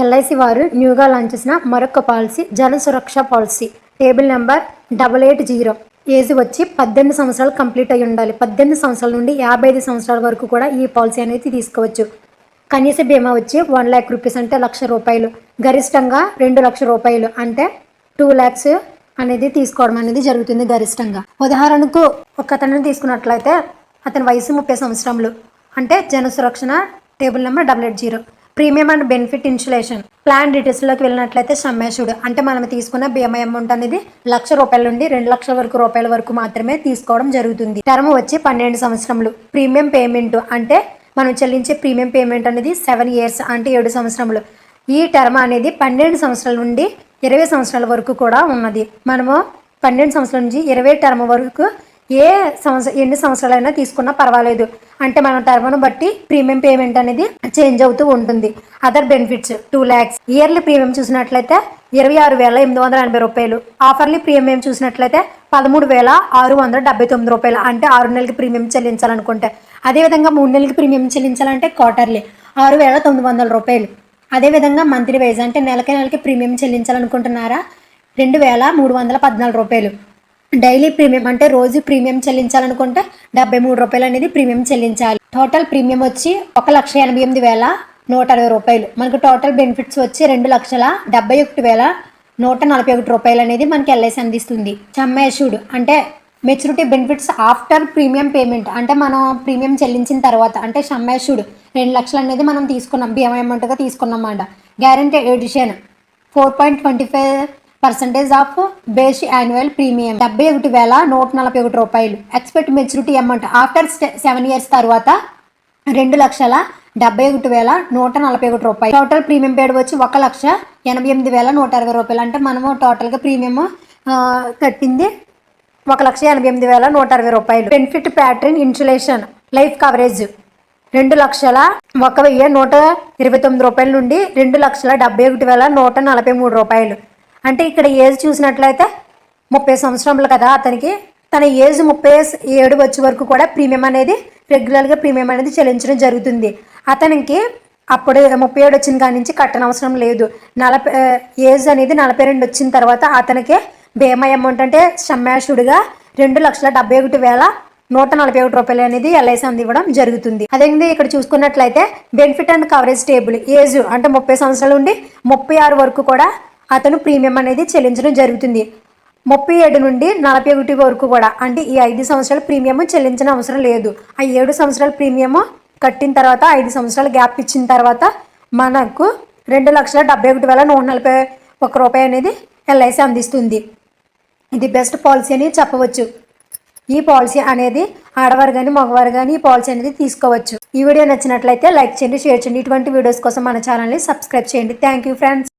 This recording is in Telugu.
ఎల్ఐసి వారు న్యూగా లాంచ్ చేసిన మరొక పాలసీ జన సురక్ష పాలసీ. Table number 880. ఏజ్ వచ్చి 18 సంవత్సరాలు కంప్లీట్ అయి ఉండాలి. 18 సంవత్సరాల నుండి 55 సంవత్సరాల వరకు కూడా ఈ పాలసీ అనేది తీసుకోవచ్చు. కనీస బీమా వచ్చి 1 lakh రూపీస్ అంటే ₹1,00,000. గరిష్టంగా 2 లక్షల రూపాయలు అంటే 2 lakhs అనేది తీసుకోవడం అనేది జరుగుతుంది గరిష్టంగా. ఉదాహరణకు ఒక అతను తీసుకున్నట్లయితే అతని వయసు 30 సంవత్సరములు అంటే జన సురక్షణ table number 880. Premium and benefit illustration plan డీటెయిల్స్లోకి వెళ్ళినట్లయితే సమ్మేషుడ్ అంటే మనం తీసుకున్న బీమా అమౌంట్ అనేది ₹1,00,000 నుండి 2 లక్షల రూపాయల వరకు మాత్రమే తీసుకోవడం జరుగుతుంది. టర్మ్ వచ్చి 12 సంవత్సరములు. ప్రీమియం పేమెంట్ అంటే మనం చెల్లించే ప్రీమియం పేమెంట్ అనేది 7 years అంటే 7 సంవత్సరములు. ఈ టర్మ్ అనేది 12 సంవత్సరాల నుండి 20 సంవత్సరాల వరకు కూడా ఉన్నది. మనము 12 సంవత్సరాల నుంచి 20 టర్మ్ వరకు ఎన్ని సంవత్సరాలైనా తీసుకున్నా పర్వాలేదు. అంటే మన టర్మ్ను బట్టి ప్రీమియం పేమెంట్ అనేది చేంజ్ అవుతూ ఉంటుంది. Other benefits 2 lakhs. Yearly premium చూసినట్లయితే ₹26,880. ఆఫర్లీ ప్రీమియం చూసినట్లయితే ₹13,679 అంటే 6 నెలలకి ప్రీమియం చెల్లించాలనుకుంటే. అదేవిధంగా 3 నెలలకి ప్రీమియం చెల్లించాలంటే క్వార్టర్లీ ₹6,900. అదేవిధంగా మంత్లీ వైజ్ అంటే నెలకి ప్రీమియం చెల్లించాలనుకుంటున్నారా ₹2,314. డైలీ ప్రీమియం అంటే రోజు ప్రీమియం చెల్లించాలనుకుంటే ₹73 అనేది ప్రీమియం చెల్లించాలి. టోటల్ ప్రీమియం వచ్చి ₹1,88,160. మనకు టోటల్ బెనిఫిట్స్ వచ్చి ₹2,71,141 అనేది మనకి ఎల్ఐసి అందిస్తుంది. సమ్మేషుడ్ అంటే maturity benefits after premium payment అంటే మనం ప్రీమియం చెల్లించిన తర్వాత అంటే సమ్మేషుడ్ 2 లక్షలు అనేది మనం తీసుకున్నాం బీమా అమౌంట్గా తీసుకున్నాం అన్నమాట. Guarantee edition 4.25% of base annual premium ₹71,141. Expect maturity amount after 7 years తర్వాత ₹2,71,141. టోటల్ ప్రీమియం పేడ్ వచ్చి ₹1,88,160. అంటే మనము టోటల్గా ప్రీమియం కట్టింది ₹1,88,160. Benefit pattern insulation life coverage ₹2,01,129 నుండి ₹2,71,143. అంటే ఇక్కడ ఏజ్ చూసినట్లయితే 30 సంవత్సరములు కదా అతనికి. తన ఏజ్ 37 వచ్చే వరకు కూడా ప్రీమియం అనేది రెగ్యులర్గా ప్రీమియం అనేది చెల్లించడం జరుగుతుంది. అతనికి అప్పుడు 37 వచ్చిన కాడి నుంచి కట్టనవసరం లేదు. ఏజ్ అనేది 42 వచ్చిన తర్వాత అతనికి బీమా అమౌంట్ అంటే సమ్మాషుడ్గా ₹2,71,141 అనేది ఎల్ఐసి అందివ్వడం జరుగుతుంది. అదేవిధంగా ఇక్కడ చూసుకున్నట్లయితే benefit and coverage table age అంటే 30 సంవత్సరాల నుండి 36 వరకు కూడా అతను ప్రీమియం అనేది చెల్లించడం జరుగుతుంది. 37 నుండి 41 వరకు కూడా అంటే ఈ 5 సంవత్సరాల ప్రీమియం చెల్లించిన అవసరం లేదు. ఆ 7 సంవత్సరాల ప్రీమియం కట్టిన తర్వాత 5 సంవత్సరాల గ్యాప్ ఇచ్చిన తర్వాత మనకు ₹2,71,141 అనేది ఎల్ఐసి అందిస్తుంది. ఇది బెస్ట్ పాలసీ అని చెప్పవచ్చు. ఈ పాలసీ అనేది ఆడవారు కానీ మగవారు కానీ ఈ పాలసీ అనేది తీసుకోవచ్చు. ఈ వీడియో నచ్చినట్లయితే లైక్ చేయండి, షేర్ చేయండి. ఇటువంటి వీడియోస్ కోసం మన ఛానల్ని సబ్స్క్రైబ్ చేయండి. Thank you friends.